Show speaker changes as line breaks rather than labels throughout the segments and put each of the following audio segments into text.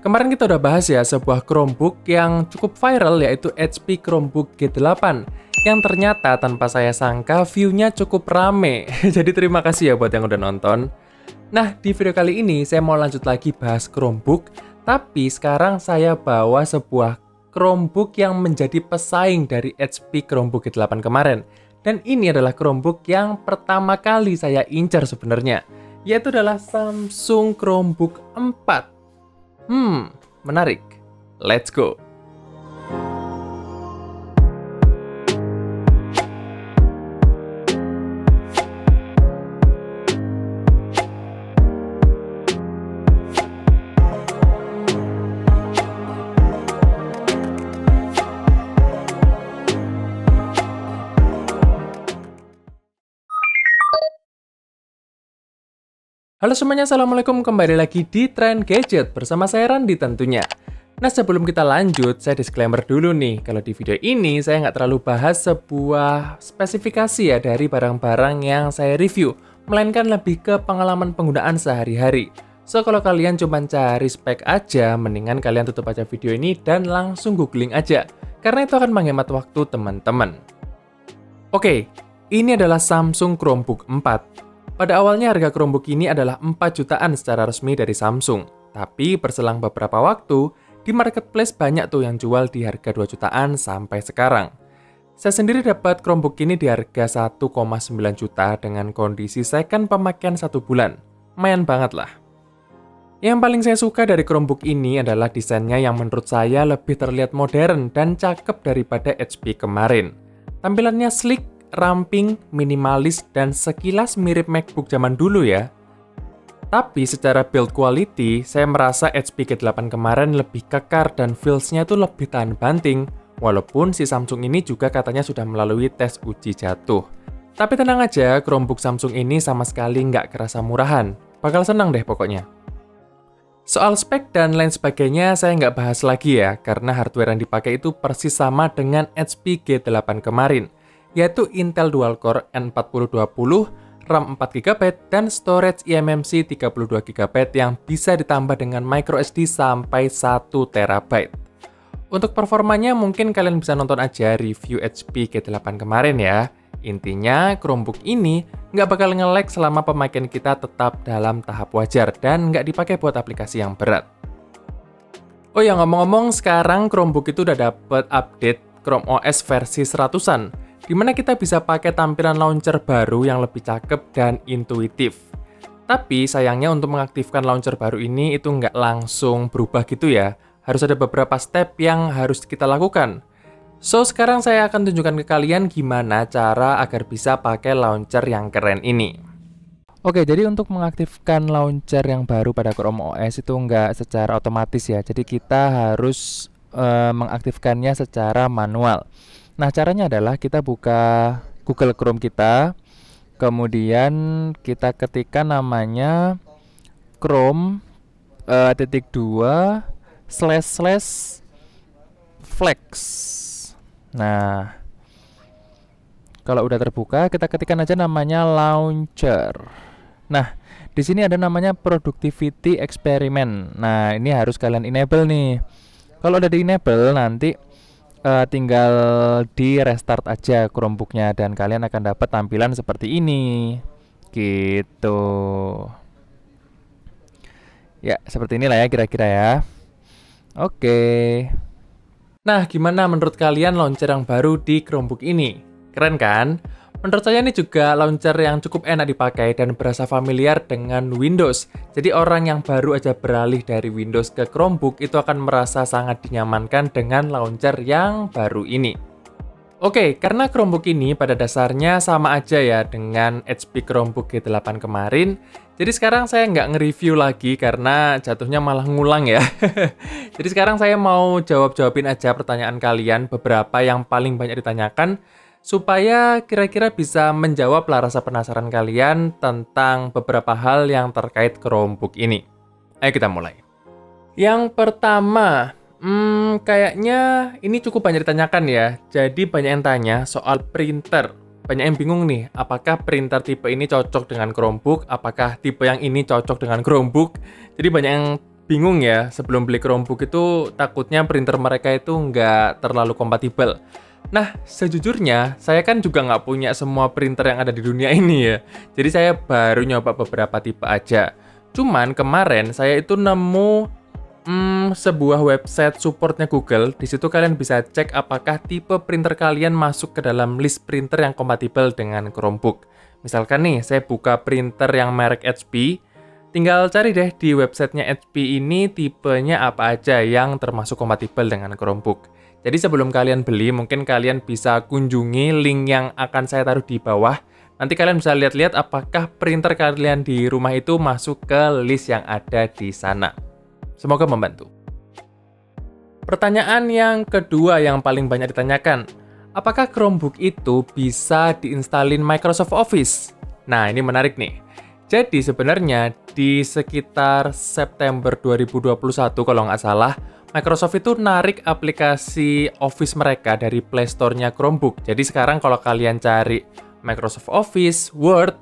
Kemarin kita udah bahas ya sebuah Chromebook yang cukup viral yaitu HP Chromebook G8 yang ternyata tanpa saya sangka view-nya cukup rame. Jadi terima kasih ya buat yang udah nonton. Nah, di video kali ini saya mau lanjut lagi bahas Chromebook, tapi sekarang saya bawa sebuah Chromebook yang menjadi pesaing dari HP Chromebook G8 kemarin. Dan ini adalah Chromebook yang pertama kali saya incar sebenarnya, yaitu adalah Samsung Chromebook 4. Menarik. Let's go. Halo semuanya, assalamualaikum, kembali lagi di Trend Gadget bersama saya Randi tentunya. Nah, sebelum kita lanjut, saya disclaimer dulu nih, kalau di video ini saya nggak terlalu bahas sebuah spesifikasi ya dari barang-barang yang saya review, melainkan lebih ke pengalaman penggunaan sehari-hari. So, kalau kalian cuma cari spek aja, mendingan kalian tutup aja video ini dan langsung googling aja, karena itu akan menghemat waktu teman-teman. Oke, ini adalah Samsung Chromebook 4. Pada awalnya harga Chromebook ini adalah 4 jutaan secara resmi dari Samsung. Tapi berselang beberapa waktu, di marketplace banyak tuh yang jual di harga 2 jutaan sampai sekarang. Saya sendiri dapat Chromebook ini di harga 1,9 juta dengan kondisi second pemakaian 1 bulan. Lumayan banget lah. Yang paling saya suka dari Chromebook ini adalah desainnya yang menurut saya lebih terlihat modern dan cakep daripada HP kemarin. Tampilannya sleek, ramping, minimalis, dan sekilas mirip MacBook zaman dulu ya. Tapi secara build quality, saya merasa HP G8 kemarin lebih kekar dan feels-nya tuh lebih tahan banting, walaupun si Samsung ini juga katanya sudah melalui tes uji jatuh. Tapi tenang aja, Chromebook Samsung ini sama sekali nggak kerasa murahan. Bakal senang deh pokoknya. Soal spek dan lain sebagainya saya nggak bahas lagi ya, karena hardware yang dipakai itu persis sama dengan HP G8 kemarin, yaitu Intel Dual-Core N4020, RAM 4GB, dan storage eMMC 32GB yang bisa ditambah dengan microSD sampai 1TB. Untuk performanya mungkin kalian bisa nonton aja review HP G8 kemarin ya. Intinya, Chromebook ini nggak bakal nge-lag selama pemakaian kita tetap dalam tahap wajar dan nggak dipakai buat aplikasi yang berat. Oh ya, ngomong-ngomong, sekarang Chromebook itu udah dapet update Chrome OS versi 100-an. Di mana kita bisa pakai tampilan launcher baru yang lebih cakep dan intuitif. Tapi sayangnya untuk mengaktifkan launcher baru ini itu nggak langsung berubah gitu ya. Harus ada beberapa step yang harus kita lakukan. So, sekarang saya akan tunjukkan ke kalian gimana cara agar bisa pakai launcher yang keren ini. Oke, jadi untuk mengaktifkan launcher yang baru pada Chrome OS itu nggak secara otomatis ya. Jadi kita harus mengaktifkannya secara manual. Nah, caranya adalah kita buka Google Chrome kita, kemudian kita ketikkan namanya Chrome //flex. Nah, kalau udah terbuka, kita ketikkan aja namanya launcher. Nah, di sini ada namanya Productivity Experiment. Nah, ini harus kalian enable nih. Kalau udah di enable, nanti tinggal di restart aja Chromebooknya dan kalian akan dapat tampilan seperti ini gitu ya, seperti inilah ya kira-kira ya. Oke. Nah, gimana menurut kalian launcher yang baru di Chromebook ini? Keren kan? Menurut saya ini juga launcher yang cukup enak dipakai dan berasa familiar dengan Windows. Jadi orang yang baru aja beralih dari Windows ke Chromebook itu akan merasa sangat dinyamankan dengan launcher yang baru ini. Oke, karena Chromebook ini pada dasarnya sama aja ya dengan HP Chromebook G8 kemarin. Jadi sekarang saya nggak nge-review lagi karena jatuhnya malah ngulang ya. Jadi sekarang saya mau jawab-jawabin aja pertanyaan kalian, beberapa yang paling banyak ditanyakan, supaya kira-kira bisa menjawab rasa penasaran kalian tentang beberapa hal yang terkait Chromebook ini. Ayo kita mulai. Yang pertama, kayaknya ini cukup banyak ditanyakan ya. Jadi banyak yang tanya soal printer. Banyak yang bingung nih, apakah printer tipe ini cocok dengan Chromebook, apakah tipe yang ini cocok dengan Chromebook. Jadi banyak yang bingung ya, sebelum beli Chromebook itu takutnya printer mereka itu nggak terlalu kompatibel. Nah, sejujurnya saya kan juga nggak punya semua printer yang ada di dunia ini ya. Jadi saya baru nyoba beberapa tipe aja. Cuman kemarin saya itu nemu sebuah website supportnya Google. Di situ kalian bisa cek apakah tipe printer kalian masuk ke dalam list printer yang kompatibel dengan Chromebook. Misalkan nih, saya buka printer yang merek HP. Tinggal cari deh di websitenya HP ini tipenya apa aja yang termasuk kompatibel dengan Chromebook. Jadi sebelum kalian beli, mungkin kalian bisa kunjungi link yang akan saya taruh di bawah. Nanti kalian bisa lihat-lihat apakah printer kalian di rumah itu masuk ke list yang ada di sana. Semoga membantu. Pertanyaan yang kedua yang paling banyak ditanyakan, apakah Chromebook itu bisa diinstalin Microsoft Office? Nah, ini menarik nih. Jadi sebenarnya di sekitar September 2021 kalau nggak salah, Microsoft itu narik aplikasi Office mereka dari Play Store-nya Chromebook. Jadi sekarang kalau kalian cari Microsoft Office, Word,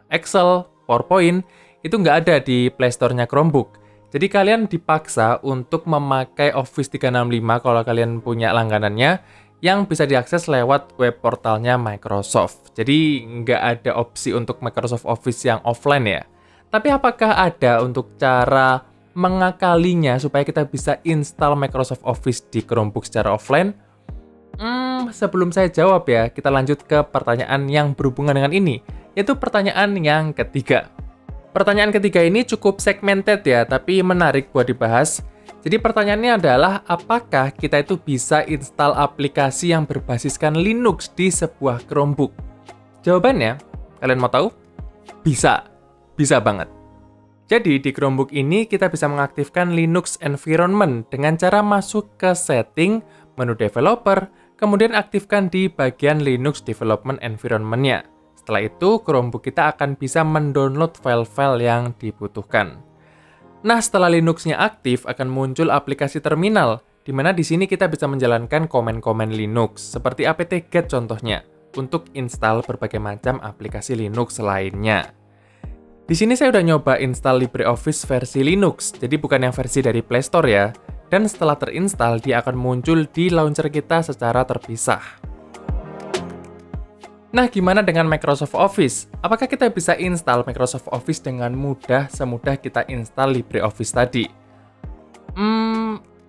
Excel, PowerPoint, itu nggak ada di Play Store-nya Chromebook. Jadi kalian dipaksa untuk memakai Office 365 kalau kalian punya langganannya, yang bisa diakses lewat web portalnya Microsoft. Jadi nggak ada opsi untuk Microsoft Office yang offline ya. Tapi apakah ada untuk cara mengakalinya supaya kita bisa install Microsoft Office di Chromebook secara offline? Sebelum saya jawab ya, kita lanjut ke pertanyaan yang berhubungan dengan ini, yaitu pertanyaan yang ketiga. Pertanyaan ketiga ini cukup segmented ya, tapi menarik buat dibahas. Jadi pertanyaannya adalah, apakah kita itu bisa install aplikasi yang berbasiskan Linux di sebuah Chromebook? Jawabannya, kalian mau tahu? Bisa. Bisa banget. Jadi di Chromebook ini kita bisa mengaktifkan Linux environment dengan cara masuk ke setting, menu developer, kemudian aktifkan di bagian Linux development environment-nya. Setelah itu, Chromebook kita akan bisa mendownload file-file yang dibutuhkan. Nah, setelah Linux-nya aktif, akan muncul aplikasi terminal, di mana di sini kita bisa menjalankan komen-komen Linux, seperti apt-get contohnya, untuk install berbagai macam aplikasi Linux lainnya. Di sini saya udah nyoba install LibreOffice versi Linux, jadi bukan yang versi dari Play Store ya, dan setelah terinstall, dia akan muncul di launcher kita secara terpisah. Nah, gimana dengan Microsoft Office? Apakah kita bisa install Microsoft Office dengan mudah, semudah kita install LibreOffice tadi?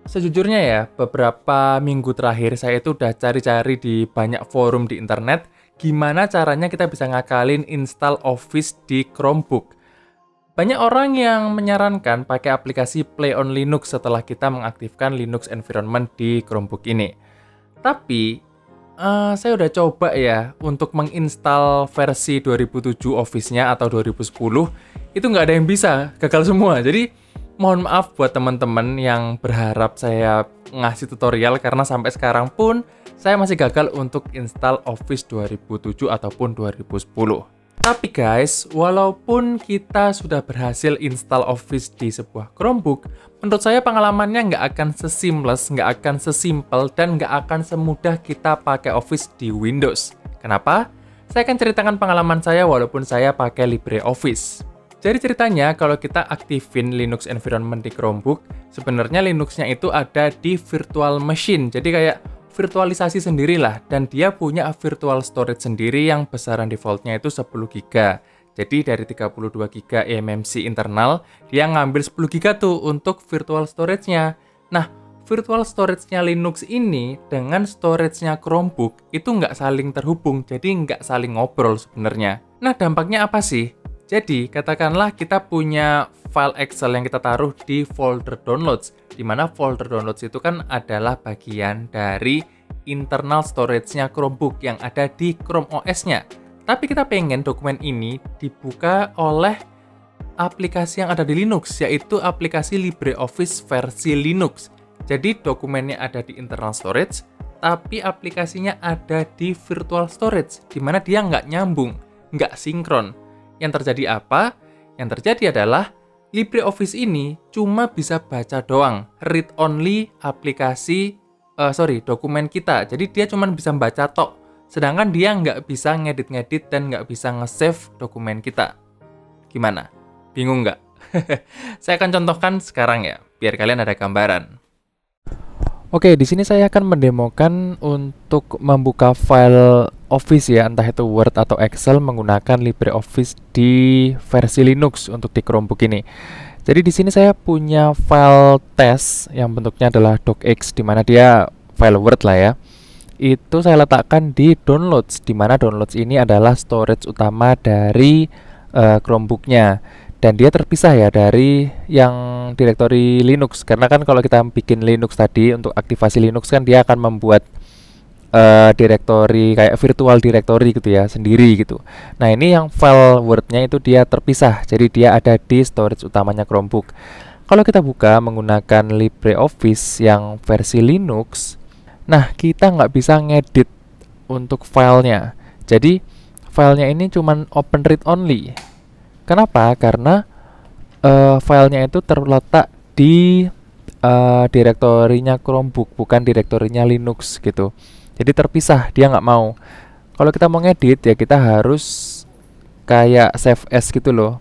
Sejujurnya ya, beberapa minggu terakhir saya itu udah cari-cari di banyak forum di internet, gimana caranya kita bisa ngakalin install Office di Chromebook. Banyak orang yang menyarankan pakai aplikasi Play on Linux setelah kita mengaktifkan Linux environment di Chromebook ini. Tapi, saya udah coba ya untuk menginstal versi 2007 Office-nya atau 2010, itu nggak ada yang bisa, gagal semua. Jadi, mohon maaf buat teman-teman yang berharap saya ngasih tutorial, karena sampai sekarang pun saya masih gagal untuk install Office 2007 ataupun 2010. Tapi guys, walaupun kita sudah berhasil install Office di sebuah Chromebook, menurut saya pengalamannya nggak akan seseamless, nggak akan sesimpel, dan nggak akan semudah kita pakai Office di Windows. Kenapa? Saya akan ceritakan pengalaman saya walaupun saya pakai LibreOffice. Jadi ceritanya, kalau kita aktifin Linux environment di Chromebook, sebenarnya Linux-nya itu ada di virtual machine, jadi kayak virtualisasi sendirilah, dan dia punya virtual storage sendiri yang besaran defaultnya itu 10 GB. Jadi dari 32 GB eMMC internal, dia ngambil 10 GB tuh untuk virtual storage-nya. Nah, virtual storage-nya Linux ini dengan storage-nya Chromebook itu nggak saling terhubung, jadi nggak saling ngobrol sebenarnya. Nah, dampaknya apa sih? Jadi, katakanlah kita punya file Excel yang kita taruh di folder downloads, di mana folder downloads itu kan adalah bagian dari internal storage-nya Chromebook yang ada di Chrome OS-nya. Tapi kita pengen dokumen ini dibuka oleh aplikasi yang ada di Linux, yaitu aplikasi LibreOffice versi Linux. Jadi dokumennya ada di internal storage, tapi aplikasinya ada di virtual storage, di mana dia nggak nyambung, nggak sinkron. Yang terjadi apa? Yang terjadi adalah LibreOffice ini cuma bisa baca doang, read only dokumen kita. Jadi dia cuma bisa baca tok, sedangkan dia nggak bisa ngedit-ngedit dan nggak bisa nge-save dokumen kita. Gimana? Bingung nggak? Saya akan contohkan sekarang ya, biar kalian ada gambaran. Oke, di sini saya akan mendemokan untuk membuka file Office ya, entah itu Word atau Excel menggunakan LibreOffice di versi Linux untuk di Chromebook ini. Jadi di sini saya punya file test yang bentuknya adalah docx, di mana dia file Word lah ya. Itu saya letakkan di downloads, di mana downloads ini adalah storage utama dari Chromebooknya. Dan dia terpisah ya dari yang direktori Linux, karena kan kalau kita bikin Linux tadi untuk aktivasi Linux kan dia akan membuat direktori kayak virtual directory gitu ya, sendiri gitu. Nah ini yang file Word-nya itu dia terpisah, jadi dia ada di storage utamanya Chromebook. Kalau kita buka menggunakan LibreOffice yang versi Linux, nah kita nggak bisa ngedit untuk filenya. Jadi filenya ini cuman open read only. Kenapa? Karena filenya itu terletak di direktorinya Chromebook, bukan direktorinya Linux gitu. Jadi terpisah, dia nggak mau. Kalau kita mau ngedit ya kita harus kayak save as gitu loh.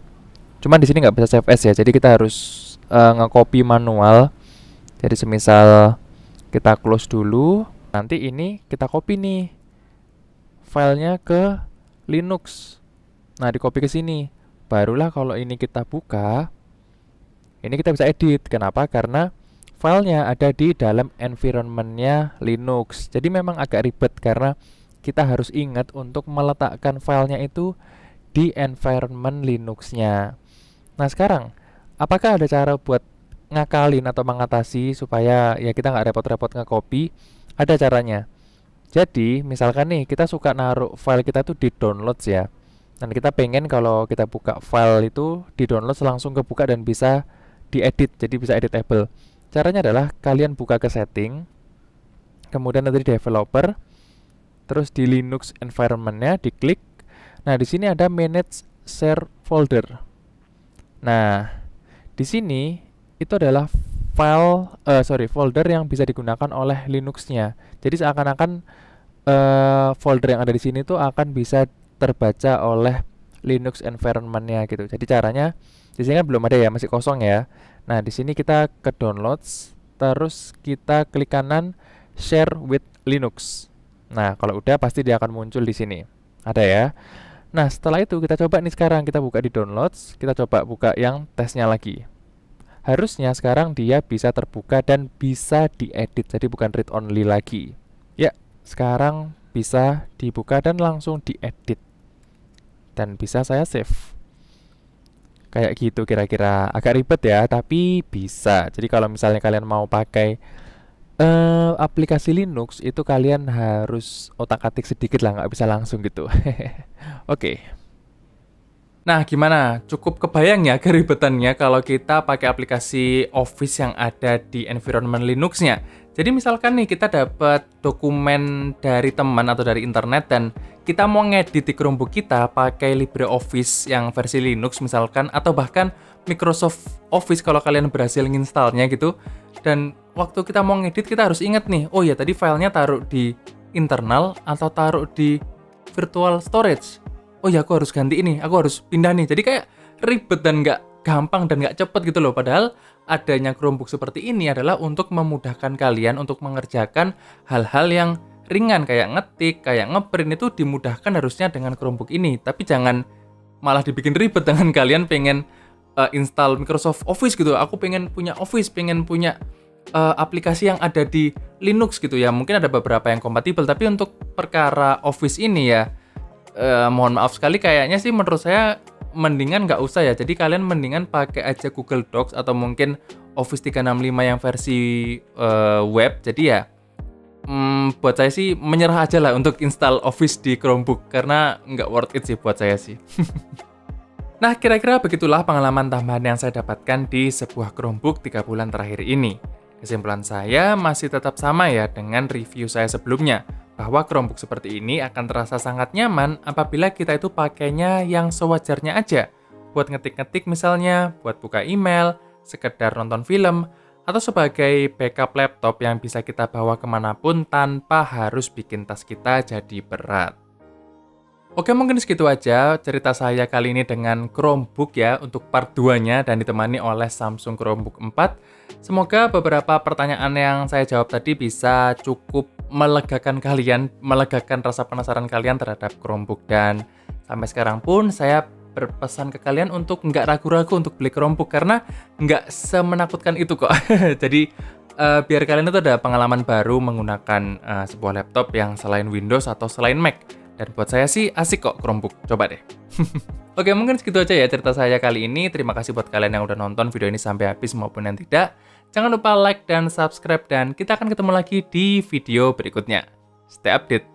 Cuman di sini nggak bisa save as ya, jadi kita harus nge-copy manual. Jadi semisal kita close dulu, nanti ini kita copy nih filenya ke Linux. Nah, di copy ke sini. Barulah kalau ini kita buka, ini kita bisa edit. Kenapa? Karena filenya ada di dalam environment-nya Linux. Jadi memang agak ribet karena kita harus ingat untuk meletakkan filenya itu di environment Linux-nya. Nah sekarang, apakah ada cara buat ngakalin atau mengatasi supaya ya kita nggak repot-repot nge-copy? Ada caranya. Jadi misalkan nih kita suka naruh file kita tuh di downloads ya. Dan kita pengen kalau kita buka file itu di download langsung kebuka dan bisa diedit, jadi bisa editable. Caranya adalah kalian buka ke setting, kemudian nanti di developer, terus di Linux environment-nya diklik. Nah di sini ada manage share folder. Nah di sini itu adalah folder yang bisa digunakan oleh Linux-nya. Jadi seakan-akan folder yang ada di sini tuh akan bisa terbaca oleh Linux environment-nya gitu. Jadi caranya di sini kan belum ada ya, masih kosong ya. Nah, di sini kita ke downloads, terus kita klik kanan share with Linux. Nah, kalau udah pasti dia akan muncul di sini. Ada ya. Nah, setelah itu kita coba nih sekarang kita buka di downloads, kita coba buka yang tesnya lagi. Harusnya sekarang dia bisa terbuka dan bisa diedit, jadi bukan read only lagi. Ya, sekarang bisa dibuka dan langsung diedit. Dan bisa saya save. Kayak gitu kira-kira. Agak ribet ya, tapi bisa. Jadi kalau misalnya kalian mau pakai aplikasi Linux, itu kalian harus otak-atik sedikit lah, nggak bisa langsung gitu. Oke. Nah, gimana? Cukup kebayang ya keribetannya kalau kita pakai aplikasi Office yang ada di environment Linux-nya. Jadi misalkan nih kita dapat dokumen dari teman atau dari internet dan kita mau ngedit di Chromebook kita pakai LibreOffice yang versi Linux misalkan, atau bahkan Microsoft Office kalau kalian berhasil nginstalnya gitu. Dan waktu kita mau ngedit kita harus ingat nih, oh ya tadi filenya taruh di internal atau taruh di virtual storage. Oh ya aku harus ganti ini, aku harus pindah nih. Jadi kayak ribet dan nggak gampang dan nggak cepet gitu loh. Padahal adanya Chromebook seperti ini adalah untuk memudahkan kalian untuk mengerjakan hal-hal yang ringan kayak ngetik, kayak ngeprint, itu dimudahkan harusnya dengan Chromebook ini. Tapi jangan malah dibikin ribet dengan kalian pengen install Microsoft Office gitu. Aku pengen punya Office, pengen punya aplikasi yang ada di Linux gitu ya. Mungkin ada beberapa yang kompatibel, tapi untuk perkara Office ini ya mohon maaf sekali, kayaknya sih menurut saya mendingan nggak usah ya. Jadi kalian mendingan pakai aja Google Docs atau mungkin Office 365 yang versi web. Jadi ya buat saya sih menyerah aja lah untuk install Office di Chromebook, karena nggak worth it sih buat saya sih. Nah, kira-kira begitulah pengalaman tambahan yang saya dapatkan di sebuah Chromebook 3 bulan terakhir ini. Kesimpulan saya masih tetap sama ya dengan review saya sebelumnya, bahwa Chromebook seperti ini akan terasa sangat nyaman apabila kita itu pakainya yang sewajarnya aja. Buat ngetik-ngetik misalnya, buat buka email, sekedar nonton film, atau sebagai backup laptop yang bisa kita bawa kemanapun tanpa harus bikin tas kita jadi berat. Oke, mungkin segitu aja cerita saya kali ini dengan Chromebook ya untuk part 2-nya dan ditemani oleh Samsung Chromebook 4. Semoga beberapa pertanyaan yang saya jawab tadi bisa cukup melegakan kalian, melegakan rasa penasaran kalian terhadap Chromebook. Dan sampai sekarang pun saya berpesan ke kalian untuk nggak ragu-ragu untuk beli Chromebook karena nggak semenakutkan itu kok. Jadi biar kalian itu ada pengalaman baru menggunakan sebuah laptop yang selain Windows atau selain Mac. Dan buat saya sih asik kok Chromebook, coba deh. Oke, mungkin segitu aja ya cerita saya kali ini. Terima kasih buat kalian yang udah nonton video ini sampai habis maupun yang tidak. Jangan lupa like dan subscribe dan kita akan ketemu lagi di video berikutnya. Stay update.